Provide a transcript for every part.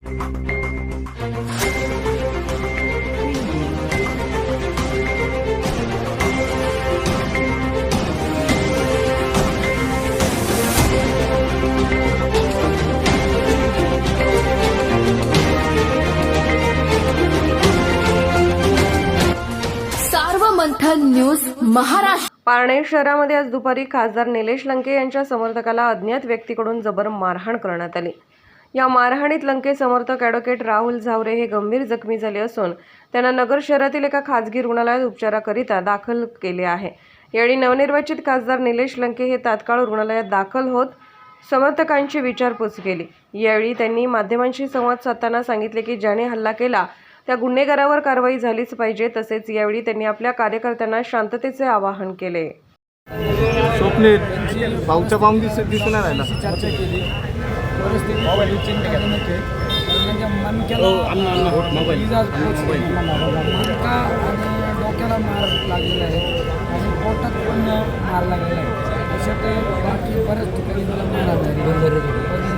Sarvamanthan news Maharashtra. Parner शहरामध्ये आज दुपारी खासदार निलेश लंके यांच्या समर्थकाला अज्ञात व्यक्तीकडून जबर मारहाण करण्यात आली। या मारहाणीत लंके समर्थक ॲडव्होकेट राहुल झावरे हे गंभीर जखमी झाले असून त्यांना नगर शहरातील एका खासगी रुग्णालयात उपचाराकरिता दाखल केले आहे। यावेळी नवनिर्वाचित खासदार निलेश लंके हे तात्काळ रुग्णालयात दाखल होत समर्थकांची विचारपूस केली। यावेळी त्यांनी माध्यमांशी संवाद साधताना सांगितले की ज्याने हल्ला केला त्या गुन्हेगारावर कारवाई झालीच पाहिजे। तसेच यावेळी त्यांनी आपल्या कार्यकर्त्यांना शांततेचे आवाहन केले। स्वप्नील भाऊचा बॉम्ब दिसून राहिला। चर्चा केली, परिस्थिती चिंताजनक मनका आणि डोक्याला मार लागलेला आहे आणि पोटात पण मार लागलेला आहे। त्याच्यात बाकी बऱ्याच ठिकाणी मला मार लागला,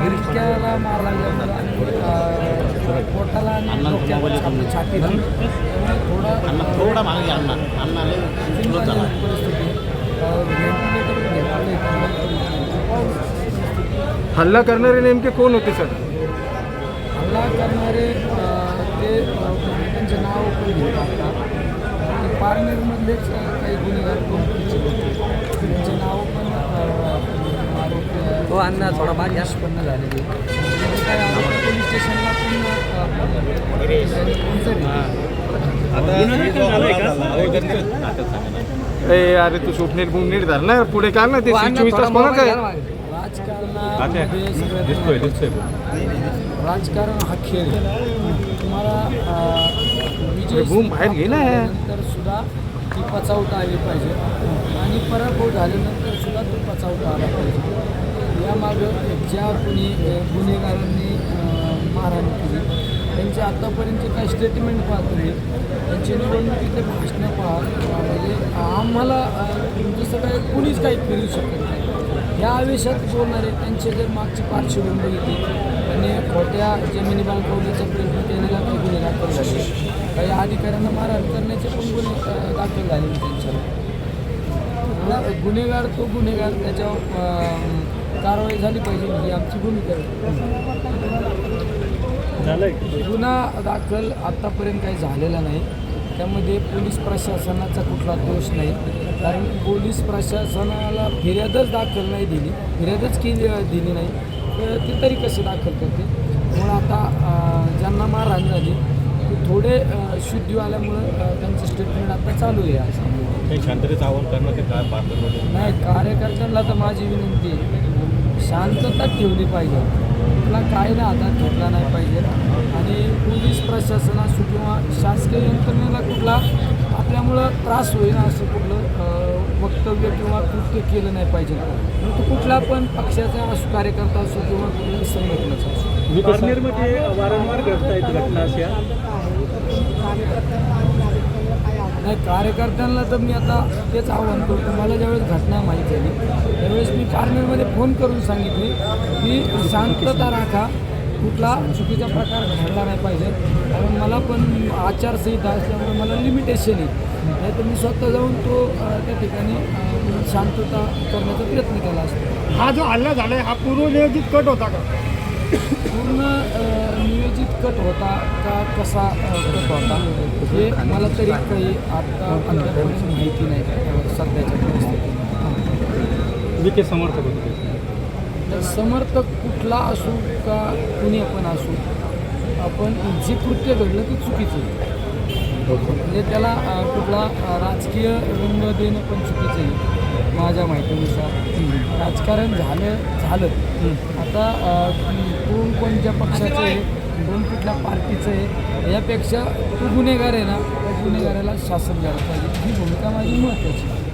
गिरक्याला मार लागल्यामुळे आणि पोटाला आणि डोक्याला छातीला थोडा मागे हल्ला करणारे नेमके कोण होते सर? हल्ला करणारे ते त्यांचे नाव पण घेत असतात। पारनेरमधलेच काही गुन्हेगार त्यांचे नाव पण आरोपी अण्णा थोडा भाग निष्पन्न झालेले। पोलीस स्टेशनला अरे तू स्वप्नील पण नीट झालं ना, पुढे काय ना ते 24 तास कोणा काय राजकारण हा खेळ तुम्हाला बूम बाहेर घे ना, नंतर सुद्धा ती पचावता आली पाहिजे आणि पराभव झाल्यानंतर सुद्धा तो पचावता आला पाहिजे। यामागं ज्या कोणी गुन्हेगारांनी मारहाण केली त्यांचे आत्तापर्यंतचे काही स्टेटमेंट पाहतो मी, त्यांचे निवडणुकीचे भाषणं पहा, म्हणजे आम्हाला जसं काय कुणीच काही फिरू शकत नाही। या आवेशात बोलणारे त्यांचे जर मागची पार्श्वभूमी येते आणि खोट्या जमिनी बांधवण्याचा प्रयत्न केलेला काही गुन्हे दाखल झाले, काही अधिकाऱ्यांना मारहाण करण्याचे पण गुन्हे दाखल झाले त्यांच्यावर। गुन्हेगार तो गुन्हेगार, त्याच्यावर कारवाई झाली पाहिजे ही आमची भूमिका आहे। गुन्हा दाखल आत्तापर्यंत काही झालेला नाही, त्यामध्ये पोलीस प्रशासनाचा कुठला दोष नाही, कारण पोलीस प्रशासनाला फिर्यादच दाखल नाही दिली, फिर्यादच दिली नाही तर ते तरी कसे दाखल करते। म्हणून आता ज्यांना मारहाण झाली ते थोडे शुद्धी आल्यामुळं त्यांचं स्टेटमेंट आता चालू आहे। काही शांततेचं आवाहन करणं ते काय पारनेरमध्ये नाही, कार्यकर्त्यांना तर माझी विनंती आहे शांतता ठेवली पाहिजे, कुठला कायदा हातात घेतला नाही पाहिजे आणि पोलीस प्रशासन असो किंवा शासकीय यंत्रणेला कुठला आपल्यामुळं त्रास होईल असं कुठलं वक्तव्य किंवा कृत्य केलं नाही पाहिजे। परंतु कुठला पण पक्षाचा असो, कार्यकर्ता असो किंवा कुठल्या संघटनेचा असो। पारनेरमध्ये वारंवार घडत आहेत घटना अशा? नाही, कार्यकर्त्यांना तर मी आता तेच आव्हान करतो, मला ज्यावेळेस घटना माहीत झाली त्यावेळेस मी पारनेरमध्ये फोन करून सांगितले की शांतता राखा, कुठला चुकीचा प्रकार घडला नाही पाहिजे, कारण मला पण आचारसंहिता असल्यामुळे मला लिमिटेशन आहे, नाही तर मी स्वतः जाऊन तो त्या ठिकाणी शांतता करण्याचा प्रयत्न केला असतो। हा जो हल्ला झाला आहे हा पूर्वनियोजित कट होता का? पूर्ण नियोजित कट होता का कसा कट होता हे मला तरी काही आता अंतर्गत माहिती नाही सध्याच्या परिस्थितीत। विखे समर्थक होते, समर्थक कुठला असू का कुणी पण असू, आपण जे कृत्य घडलं ते चुकीचं आहे, म्हणजे त्याला कुठला राजकीय रंग देणं पण चुकीचं आहे माझ्या माहितीनुसार। राजकारण झालं आता कोण कोणत्या पक्षाचं आहे, कोण कुठल्या पार्टीचं आहे, यापेक्षा तो गुन्हेगार आहे ना, त्या गुन्हेगाराला शासन द्यायला पाहिजे ही भूमिका माझी महत्त्वाची आहे।